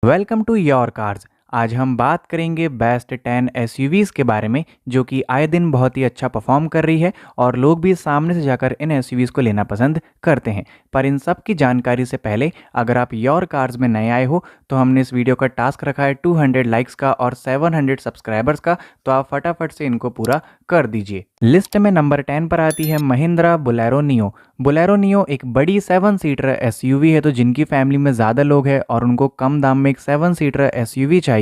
Welcome to your cars. आज हम बात करेंगे बेस्ट 10 एसयूवीज़ के बारे में जो कि आए दिन बहुत ही अच्छा परफॉर्म कर रही है और लोग भी सामने से जाकर इन एसयूवीज़ को लेना पसंद करते हैं। पर इन सब की जानकारी से पहले अगर आप योर कार्स में नए आए हो तो हमने इस वीडियो का टास्क रखा है 200 लाइक्स का और 700 सब्सक्राइबर्स का, तो आप फटाफट से इनको पूरा कर दीजिए। लिस्ट में नंबर 10 पर आती है Mahindra Bolero neo. Bolero neo एक बड़ी 7 सीटर एसयूवी है, तो जिनकी फैमिली में ज़्यादा लोग हैं और उनको कम दाम में एक 7 सीटर एसयूवी चाहिए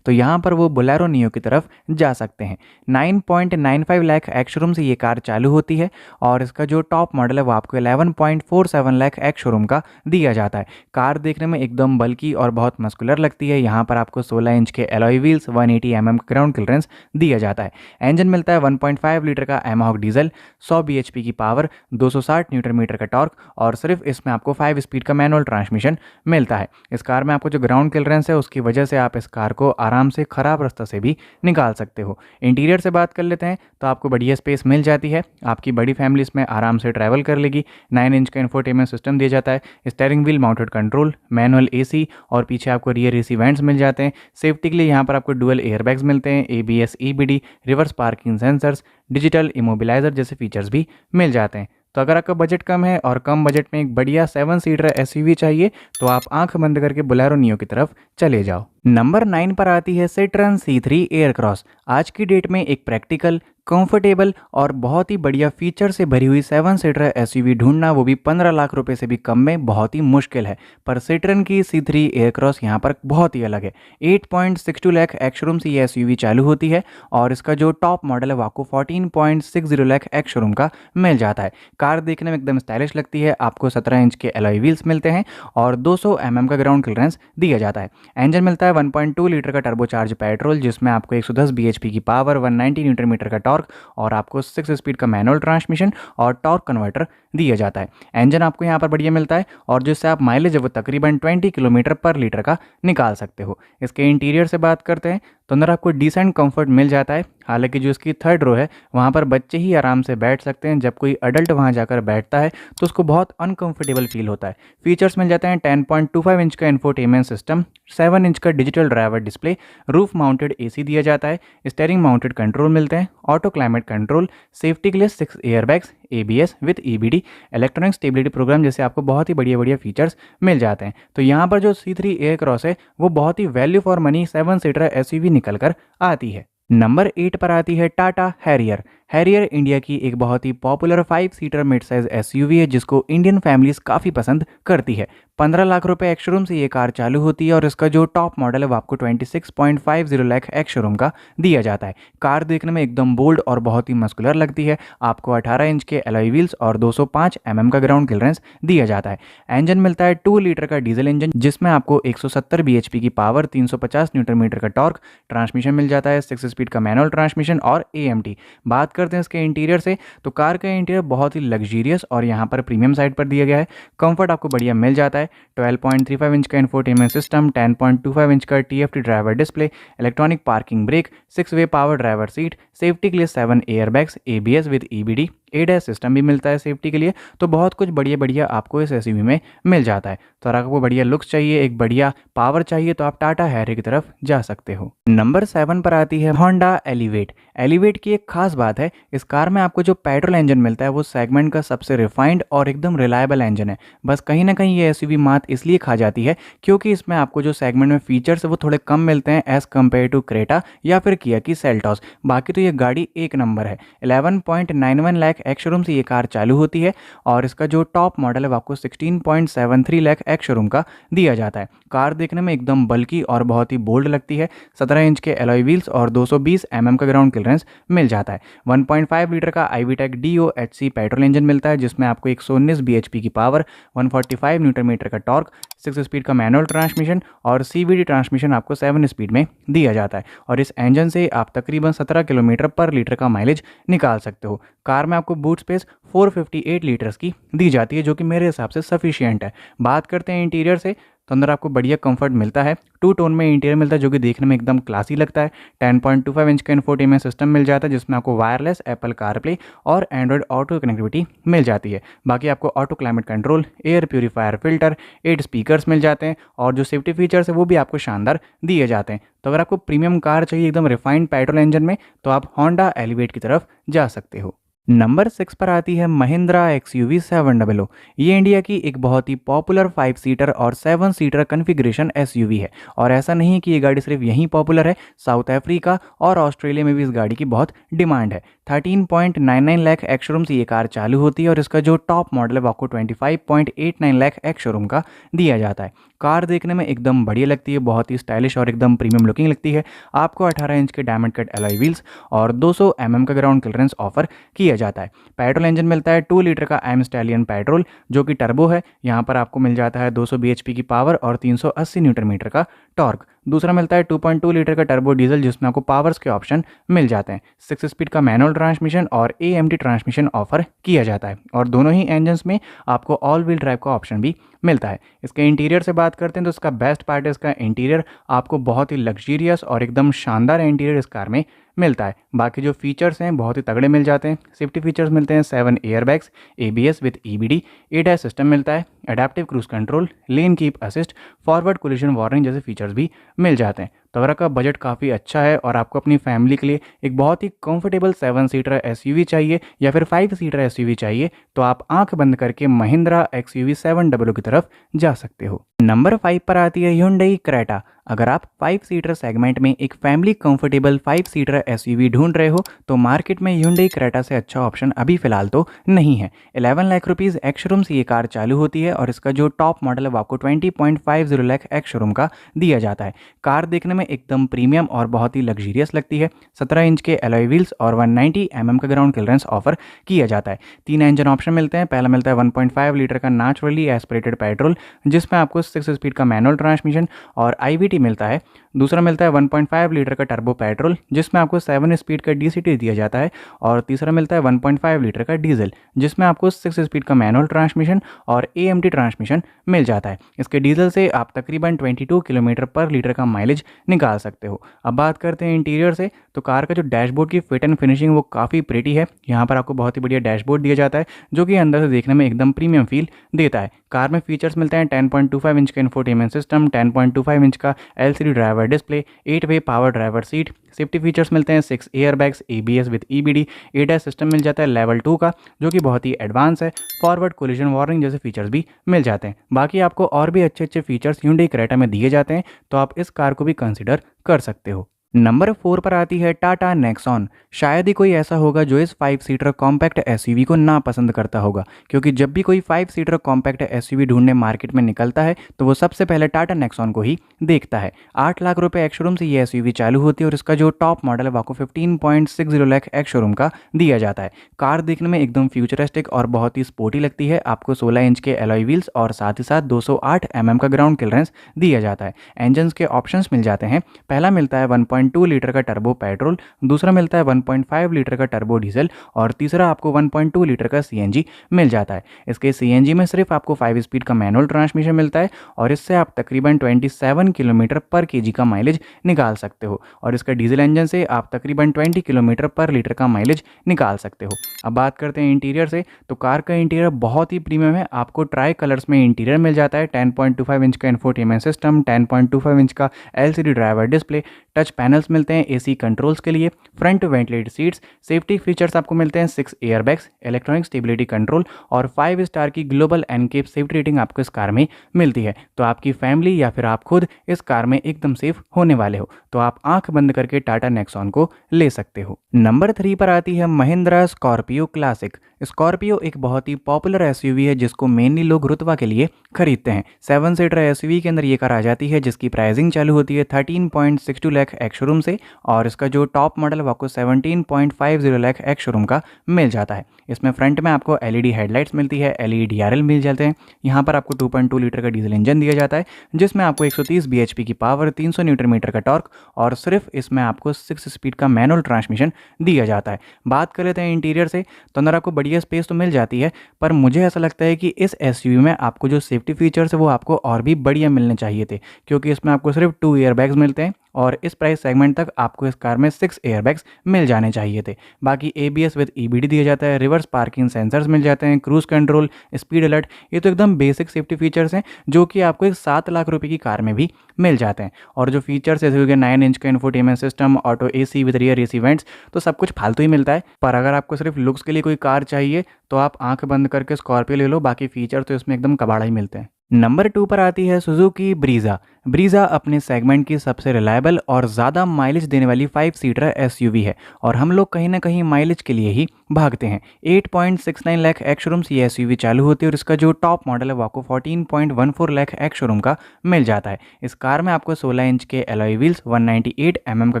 तो यहाँ पर वो बोलेरो नियो की तरफ जा सकते हैं। 9.95 लाख एक्स शोरूम से ये कार चालू होती है और इसका जो टॉप मॉडल है वो आपको 11.47 लाख एक्स शोरूम का दिया जाता है। कार देखने में एकदम बल्कि और बहुत मस्कुलर लगती है। यहाँ पर आपको 16 इंच के alloy wheels, 180 mm ground clearance दिया जाता है। इंजन मिलता है 1.5 लीटर का एमहॉक डीजल, 100 bhp की पावर, 260 न्यूटन मीटर का टॉर्क और सिर्फ इसमें आपको 5 स्पीड का मैनुअल ट्रांसमिशन मिलता है। इस कार में आपको जो ग्राउंड क्लियरेंस है उसकी वजह से आप इस कार को आराम से खराब रास्ते से भी निकाल सकते हो। इंटीरियर से बात कर लेते हैं तो आपको बढ़िया स्पेस मिल जाती है। आपकी बड़ी फैमिली इसमें आराम से ट्रैवल कर लेगी। 9 इंच का इंफोटेनमेंट सिस्टम दिया जाता है, steering wheel mounted control, manual AC और पीछे आपको रियर एसी वेंट्स मिल जाते हैं। सेफ्टी के लिए यहाँ पर आपको डुअल एयरबैग्स मिलते हैं, ABS, EBD, reverse parking sensors, digital immobiliser जैसे फीचर्स भी मिल जाते हैं। तो अगर आपका बजट कम है और कम बजट में एक बढ़िया 7 सीटर एसयूवी चाहिए तो आप आंख बंद करके बोलेरो नियो की तरफ चले जाओ। नंबर 9 पर आती है सिट्रन C3 एयरक्रॉस। आज की डेट में एक प्रैक्टिकल, कंफर्टेबल और बहुत ही बढ़िया फीचर से भरी हुई 7 सीटर एसयूवी ढूंढना, वो भी 15 लाख रुपए से भी कम में, बहुत ही मुश्किल है। पर सिट्रन की C3 एयरक्रॉस यहाँ पर बहुत ही अलग है। 8.62 लाख एक्स शोरूम से ये एसयूवी चालू होती है और इसका जो टॉप मॉडल है वो आपको 14.60 लाख एक्स शोरूम का मिल जाता है। कार देखने में एकदम स्टाइलिश लगती है। आपको 17 इंच के एलॉय व्हील्स मिलते हैं और 200 mm का ग्राउंड क्लियरेंस दिया जाता है। इंजन मिलता है 1.2 लीटर का टर्बोचार्ज पेट्रोल जिसमें आपको 110 bhp की पावर, 190 न्यूटन मीटर का टॉर्क और आपको 6 स्पीड का मैनुअल ट्रांसमिशन और टॉर्क कन्वर्टर दिया जाता है। इंजन आपको यहाँ पर बढ़िया मिलता है और जिससे आप माइलेज है वो तकरीबन 20 किलोमीटर पर लीटर का निकाल सकते हो। इसके इंटीरियर से बात करते हैं तो अंदर आपको डिसेंट कंफर्ट मिल जाता है। हालांकि जो इसकी थर्ड रो है वहाँ पर बच्चे ही आराम से बैठ सकते हैं। जब कोई अडल्ट वहाँ जाकर बैठता है तो उसको बहुत अनकंफर्टेबल फील होता है। फीचर्स मिल जाते हैं 10.25 इंच का इंफोटेनमेंट सिस्टम, 7 इंच का digital driver display, roof mounted AC दिया जाता है, स्टीयरिंग माउंटेड कंट्रोल मिलते हैं, ऑटो क्लाइमेट कंट्रोल, सेफ्टी के लिए 6 airbags, ABS with EBD, electronic stability program जैसे आपको बहुत ही बढ़िया बढ़िया फीचर्स मिल जाते हैं। तो यहाँ पर जो C3 एयरक्रॉस है वो बहुत ही value for money 7 seater SUV निकल कर आती है। नंबर 8 पर आती है टाटा हैरियर। हैरियर इंडिया की एक बहुत ही popular 5 seater mid size SUV है जिसको इंडियन फैमिलीज काफ़ी पसंद करती है। 15 लाख रुपए एक्स शोरूम से ये कार चालू होती है और इसका जो टॉप मॉडल है वो आपको 26.50 लाख एक्स शोरूम का दिया जाता है। कार देखने में एकदम बोल्ड और बहुत ही मस्कुलर लगती है। आपको 18 इंच के एलॉय व्हील्स और 205 mm का ग्राउंड क्लियरेंस दिया जाता है। इंजन मिलता है 2 लीटर का डीजल इंजन जिसमें आपको 170 bhp की पावर, 350 न्यूटन मीटर का टॉर्क, ट्रांसमिशन मिल जाता है 6 स्पीड का मैनुअल ट्रांसमिशन और AMT। बात करते हैं इसके इंटीरियर से तो कार का इंटीरियर बहुत ही लग्जरियस और यहाँ पर प्रीमियम साइड पर दिया गया है। कंफर्ट आपको बढ़िया मिल जाता है। 12.35 इंच का इंफोटेनमेंट सिस्टम, 10.25 इंच का TFT driver display, electronic parking brake, 6 वे पावर ड्राइवर सीट, सेफ्टी के लिए 7 airbags, ABS with EBD, ADAS system भी मिलता है सेफ्टी के लिए। तो बहुत कुछ बढ़िया बढ़िया आपको इस एसयूवी में मिल जाता है। तो अगर आपको बढ़िया लुक्स चाहिए, एक बढ़िया पावर चाहिए तो आप टाटा हैरियर की तरफ जा सकते हो। नंबर 7 पर आती है होंडा एलिवेट। एलिवेट की एक खास बात है, इस कार में आपको जो पेट्रोल इंजन मिलता है वो सेगमेंट का सबसे रिफाइंड और एकदम रिलायबल इंजन है। बस कहीं ना कहीं ये एसयूवी मात इसलिए खा जाती है क्योंकि इसमें आपको जो सेगमेंट में फीचर्स है वो थोड़े कम मिलते हैं एज कम्पेयर टू क्रेटा या फिर किया की सेल्टॉस। बाकी तो ये गाड़ी एक नंबर है। 11.91 लाख एक्स शोरूम से ये कार चालू होती है और इसका जो टॉप मॉडल है वो आपको 16.73 लाख एक्स शोरूम का दिया जाता है। कार देखने में एकदम बल्कि और बहुत ही बोल्ड लगती है। 17 इंच के एलॉय व्हील्स और 220 mm का ग्राउंड क्लियरेंस मिल जाता है। 1.5 लीटर का IVTEC DOHC पेट्रोल इंजन मिलता है जिसमें आपको 119 bhp की पावर, 145 न्यूटन मीटर का टॉर्क, 6 स्पीड का मैनुअल ट्रांसमिशन और CVT ट्रांसमिशन आपको 7 स्पीड में दिया जाता है। और इस इंजन से आप तकरीबन 17 किलोमीटर पर लीटर का माइलेज निकाल सकते हो। कार में आपको आपको बूट स्पेस 458 लीटर्स की दी जाती है, जो कि मेरे हिसाब से सफिशिएंट है। बात करते हैं इंटीरियर से, तो अंदर आपको बढ़िया कंफर्ट मिलता है। टू टोन में इंटीरियर मिलता है जो कि देखने में एकदम क्लासी लगता है। 10.25 इंच का इंफोटेनमेंट सिस्टम मिल जाता है, जिसमें आपको वायरलेस एप्पल कारप्ले और एंड्रॉयड ऑटो कनेक्टिविटी मिल जाती है। बाकी आपको auto climate control, air purifier filter, 8 speakers मिल जाते हैं और जो सेफ्टी फीचर्स है वो भी आपको शानदार दिए जाते हैं। तो अगर आपको प्रीमियम कार चाहिए एकदम रिफाइंड पेट्रोल इंजन में, तो आप होंडा एलिवेट की तरफ जा सकते हो। नंबर 6 पर आती है महिंद्रा एक्सयूवी 700। ये इंडिया की एक बहुत ही पॉपुलर 5 सीटर और 7 सीटर कन्फिग्रेशन एसयूवी है। और ऐसा नहीं है कि ये गाड़ी सिर्फ यहीं पॉपुलर है, साउथ अफ्रीका और ऑस्ट्रेलिया में भी इस गाड़ी की बहुत डिमांड है। 13.99 लाख एक्स शोरूम से ये कार चालू होती है और इसका जो टॉप मॉडल है वो आपको 25.89 लाख एक्स शोरूम का दिया जाता है। कार देखने में एकदम बढ़िया लगती है, बहुत ही स्टाइलिश और एकदम प्रीमियम लुकिंग लगती है। आपको 18 इंच के डायमंड कट एलॉय व्हील्स और 200 mm का ग्राउंड क्लियरेंस ऑफर किया जाता है। पेट्रोल इंजन मिलता है 2 लीटर का एम स्टैलियन पेट्रोल, जो कि टर्बो है। यहाँ पर आपको मिल जाता है 200 bhp की पावर और 380 न्यूटन मीटर का टॉर्क। दूसरा मिलता है 2.2 लीटर का टर्बो डीजल, जिसमें आपको पावर्स के ऑप्शन मिल जाते हैं। 6 स्पीड का मैनुअल ट्रांसमिशन और AMT ट्रांसमिशन ऑफर किया जाता है और दोनों ही इंजन्स में आपको ऑल व्हील ड्राइव का ऑप्शन भी मिलता है। इसके इंटीरियर से बात करते हैं तो इसका बेस्ट पार्ट है इसका इंटीरियर। आपको बहुत ही लग्जरियस और एकदम शानदार इंटीरियर इस कार में मिलता है। बाकी जो फीचर्स हैं बहुत ही तगड़े मिल जाते हैं। सेफ्टी फीचर्स मिलते हैं 7 airbags, ABS with EBD, ADAS system मिलता है, adaptive cruise control, lane keep assist, forward collision warning जैसे फीचर्स भी मिल जाते हैं। तो अगर आपका बजट काफ़ी अच्छा है और आपको अपनी फैमिली के लिए एक बहुत ही कंफर्टेबल 7 सीटर एसयूवी चाहिए या फिर 5 सीटर एसयूवी चाहिए, तो आप आंख बंद करके महिंद्रा एक्सयूवी 700 की तरफ जा सकते हो। नंबर 5 पर आती है Hyundai क्रेटा। अगर आप 5 सीटर सेगमेंट में एक फैमिली कंफर्टेबल 5 सीटर एसयूवी ढूंढ रहे हो, तो मार्केट में Hyundai क्रेटा से अच्छा ऑप्शन अभी फिलहाल तो नहीं है। 11 लाख रुपीज़ एक्स शोरूम से ये कार चालू होती है और इसका जो टॉप मॉडल है वो आपको 20.50 लाख एक्स शोरूम का दिया जाता है। कार देखने में एकदम प्रीमियम और बहुत ही लग्जरियस लगती है। 17 इंच के एलॉय व्हील्स और 190 mm का ग्राउंड क्लियरेंस ऑफर किया जाता है। 3 इंजन ऑप्शन मिलते हैं। पहला मिलता है 1.5 लीटर का नेचुरली एस्पिरेटेड पेट्रोल, जिसमें आपको 6 स्पीड का मैनुअल ट्रांसमिशन और IVT मिलता है। दूसरा मिलता है 1.5 लीटर का टर्बो पेट्रोल, जिसमें आपको 7 स्पीड का DCT दिया जाता है। और तीसरा मिलता है 1.5 लीटर का डीजल, जिसमें आपको 6 स्पीड का मैनुअल ट्रांसमिशन और AMT ट्रांसमिशन मिल जाता है। इसके डीजल से आप तकरीबन 22 किलोमीटर पर लीटर का माइलेज निकाल सकते हो। अब बात करते हैं इंटीरियर से, तो कार का जो डैशबोर्ड की फिट एंड फिनिशिंग वो काफ़ी प्रिटी है। यहाँ पर आपको बहुत ही बढ़िया डैशबोर्ड दिया जाता है, जो कि अंदर से देखने में एकदम प्रीमियम फील देता है। कार में फीचर्स मिलते हैं 10.25 इंच का इंफोटेनमेंट सिस्टम, 10.25 इंच का LCD driver display, eight way power driver seat. Safety features मिलते हैं 6 airbags, ABS with EBD, ADAS system मिल जाता है लेवल 2 का, जो कि बहुत ही एडवांस है। फॉरवर्ड कोलिजन वार्निंग जैसे फीचर्स भी मिल जाते हैं। बाकी आपको और भी अच्छे अच्छे फीचर्स Hyundai क्रेटा में दिए जाते हैं, तो आप इस कार को भी कंसिडर कर सकते हो। नंबर 4 पर आती है टाटा नेक्सॉन। शायद ही कोई ऐसा होगा जो इस 5 सीटर कॉम्पैक्ट एसयूवी को ना पसंद करता होगा, क्योंकि जब भी कोई 5 सीटर कॉम्पैक्ट एसयूवी ढूंढने मार्केट में निकलता है तो वो सबसे पहले टाटा नेक्सॉन को ही देखता है। 8 लाख रुपए एक्स शोरूम से ये एसयूवी चालू होती है और इसका जो टॉप मॉडल है वो आपको 15.60 लाख एक्स शोरूम का दिया जाता है। कार देखने में एकदम फ्यूचरिस्टिक और बहुत ही स्पोर्टी लगती है। आपको 16 इंच के एलॉय व्हील्स और साथ ही साथ 208 mm का ग्राउंड क्लियरेंस दिया जाता है। इंजन्स के ऑप्शंस मिल जाते हैं। पहला मिलता है 1.2 लीटर का टर्बो पेट्रोल, दूसरा मिलता है 1.5 लीटर का टर्बो डीजल और तीसरा आपको 1.2 लीटर का CNG मिल जाता है। इसके CNG में सिर्फ आपको 5 स्पीड का मैनुअल ट्रांसमिशन मिलता है और इससे आप तकरीबन 27 किलोमीटर पर केजी का माइलेज निकाल सकते हो और इसका डीजल इंजन से आप तकरीबन 20 किलोमीटर पर लीटर का माइलेज निकाल सकते हो। अब बात करते हैं इंटीरियर से, तो कार का इंटीरियर बहुत ही प्रीमियम है। आपको ट्राई कलर्स में इंटीरियर मिल जाता है। 10.25 इंच का इंफोटेनमेंट सिस्टम, 10.25 इंच का LCD driver display, touch panels मिलते हैं AC कंट्रोल्स के लिए, front ventilated seats. Safety features आपको मिलते हैं 6 एयरबैग्स, इलेक्ट्रॉनिक स्टेबिलिटी कंट्रोल और 5 स्टार की ग्लोबल एनकेप सेफ्टी रेटिंग आपको इस कार में मिलती है। तो आपकी फैमिली या फिर आप खुद इस कार में एकदम सेफ होने वाले हो, तो आप आंख बंद करके टाटा नेक्सॉन को ले सकते हो। नंबर 3 पर आती है महिंद्रा स्कॉर्पियो क्लासिक। स्कॉर्पियो एक बहुत ही पॉपुलर एसयूवी है जिसको मेनली लोग रुतबा के लिए खरीदते हैं। 7 सीटर एसयूवी के अंदर ये कार आ जाती है, जिसकी प्राइसिंग चालू होती है 13.62 लाख एक्स शोरूम से, और इसका जो टॉप मॉडल है वो आपको 17.50 लाख एक्स शोरूम का मिल जाता है। इसमें फ्रंट में आपको एलईडी हेडलाइट्स मिलती है, एलईडी डीआरएल मिल जाते हैं। यहाँ पर आपको 2.2 लीटर का डीजल इंजन दिया जाता है, जिसमें आपको 130 bhp की पावर, 300 न्यूटन मीटर का टॉर्क, और सिर्फ इसमें आपको 6 स्पीड का मैनुअल ट्रांसमिशन दिया जाता है। बात कर लेते हैं इंटीरियर से, तो अंदर आपको बढ़िया स्पेस तो मिल जाती है, पर मुझे ऐसा लगता है कि इस एसयूवी में आपको जो सेफ्टी फीचर्स है वो आपको और भी बढ़िया मिलने चाहिए थे, क्योंकि इसमें आपको सिर्फ 2 एयरबैग्स मिलते हैं, और इस प्राइस सेगमेंट तक आपको इस कार में 6 एयरबैग्स मिल जाने चाहिए थे। बाकी एबीएस विद ईबीडी दिया जाता है, रिवर्स पार्किंग सेंसर्स मिल जाते हैं, क्रूज कंट्रोल, स्पीड अलर्ट। ये तो एकदम बेसिक सेफ्टी फीचर्स हैं जो कि आपको एक 7 लाख रुपए की कार में भी मिल जाते हैं। और जो फीचर्स जैसे हो गया 9 इंच का infotainment system, auto AC with rear AC vents, तो सब कुछ फालतू ही मिलता है। पर अगर आपको सिर्फ लुक्स के लिए कोई कार चाहिए तो आप आंख बंद करके स्कॉर्पियो ले लो, बाकी फीचर तो इसमें एकदम कबाड़ा ही मिलते हैं। नंबर 2 पर आती है सुजुकी ब्रीजा। ब्रीजा अपने सेगमेंट की सबसे रिलायबल और ज़्यादा माइलेज देने वाली 5 सीटर एसयूवी है, और हम लोग कहीं ना कहीं माइलेज के लिए ही भागते हैं। 8.69 लाख एक्स शोरूम से ये एसयूवी चालू होती है, और इसका जो टॉप मॉडल है वो आपको 14.14 लाख एक्स शोरूम का मिल जाता है। इस कार में आपको 16 इंच के एलॉय व्हील्स, 198 का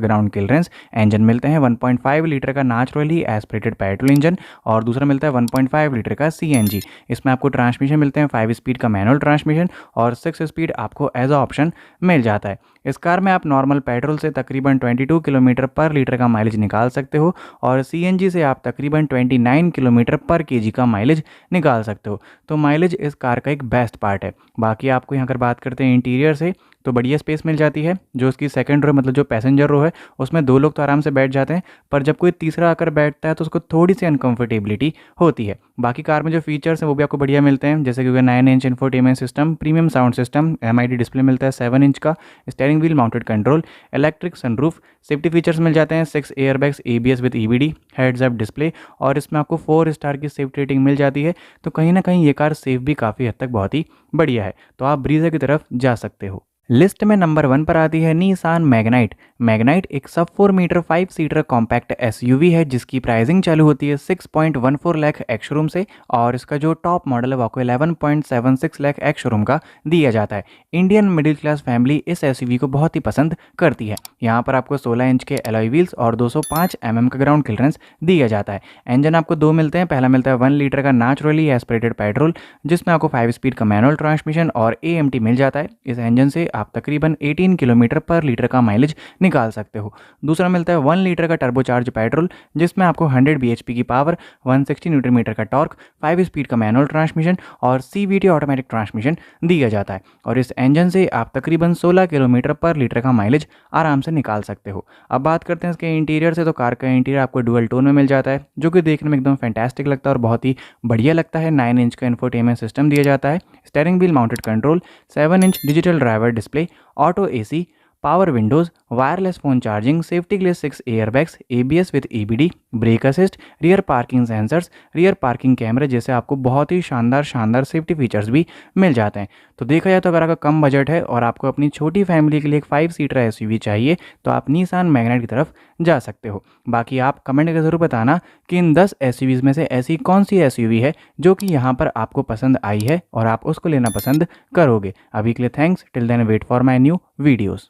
ग्राउंड क्लियरेंस, इंजन मिलते हैं 1.5 लीटर का नेचुरली एस्पिरेटेड पेट्रोल इंजन, और दूसरा मिलता है 1.5 लीटर का सीएनजी। इसमें आपको ट्रांसमिशन मिलते हैं 5 स्पीड का मैनुअल ट्रांसमिशन, और 6 स्पीड आपको एज अ ऑप्शन मिल जाता है। इस कार में आप नॉर्मल पेट्रोल से तकरीबन 22 किलोमीटर पर लीटर का माइलेज निकाल सकते हो, और सीएनजी से आप तकरीबन 29 किलोमीटर पर केजी का माइलेज निकाल सकते हो। तो माइलेज इस कार का एक बेस्ट पार्ट है। बाकी आपको यहाँ अगर बात करते हैं इंटीरियर से, तो बढ़िया स्पेस मिल जाती है। जो उसकी सेकंड रो मतलब जो पैसेंजर रो है उसमें 2 लोग तो आराम से बैठ जाते हैं, पर जब कोई तीसरा आकर बैठता है तो उसको थोड़ी सी अनकंफर्टेबिलिटी होती है। बाकी कार में जो फीचर्स हैं वो भी आपको बढ़िया मिलते हैं, जैसे कि 9 inch infotainment system, premium sound system, MID display मिलता है 7 इंच का, steering wheel mounted control, electric sunroof, safety features मिल जाते हैं 6 airbags, ABS with EBD, heads up display, और इसमें आपको 4 स्टार की सेफ्टी रेटिंग मिल जाती है। तो कहीं ना कहीं ये कार सेफ भी काफ़ी हद तक बहुत ही बढ़िया है, तो आप ब्रीजा की तरफ जा सकते हो। लिस्ट में नंबर 1 पर आती है निसान मैग्नाइट। मैग्नाइट एक सब 4 मीटर 5 सीटर कॉम्पैक्ट एसयूवी है, जिसकी प्राइसिंग चालू होती है 6.14 लाख एक्स शोरूम से, और इसका जो टॉप मॉडल है वो आपको 11.76 लाख एक्स शोरूम का दिया जाता है। इंडियन मिडिल क्लास फैमिली इस एसयूवी को बहुत ही पसंद करती है। यहाँ पर आपको 16 इंच के एलॉय व्हील्स और 205 का ग्राउंड क्लियरेंस दिया जाता है। इंजन आपको 2 मिलते हैं, पहला मिलता है 1 लीटर का नेचुरली एस्पिरेटेड पेट्रोल, जिसमें आपको 5 स्पीड का मैनुअल ट्रांसमिशन और एएमटी मिल जाता है। इस इंजन से आप तकरीबन 18 किलोमीटर पर लीटर का माइलेज निकाल सकते हो। दूसरा मिलता है 1 लीटर का टर्बोचार्ज पेट्रोल, जिसमें आपको 100 bhp की पावर, 160 न्यूटन मीटर का टॉर्क, 5 स्पीड का मैनुअल ट्रांसमिशन और सीवीटी ऑटोमेटिक ट्रांसमिशन दिया जाता है, और इस इंजन से आप तकरीबन 16 किलोमीटर पर लीटर का माइलेज आराम से निकाल सकते हो। अब बात करते हैं इसके इंटीरियर से, तो कार का इंटीरियर आपको डुअल टोन में मिल जाता है, जो कि देखने में एकदम फैंटास्टिक लगता है और बहुत ही बढ़िया लगता है। 9 इंच का इन्फोटेनमेंट सिस्टम दिया जाता है, steering wheel mounted control, 7 inch digital driver display, auto AC, power Windows, wireless phone charging, safety के लिए 6 airbags, ABS with EBD, brake assist, rear parking sensors, rear parking कैमरे, जैसे आपको बहुत ही शानदार सेफ्टी फीचर्स भी मिल जाते हैं। तो देखा जाए तो अगर आपका कम बजट है और आपको अपनी छोटी फैमिली के लिए एक 5 सीटर एसयूवी चाहिए, तो आप निसान मैग्नाइट की तरफ जा सकते हो। बाकी आप कमेंट करके ज़रूर बताना कि इन 10 एसयूवीज़ में से ऐसी कौन सी एसयूवी है जो कि यहाँ पर आपको पसंद आई है और आप उसको लेना पसंद करोगे। अभी के लिए thanks, till then wait for my new videos.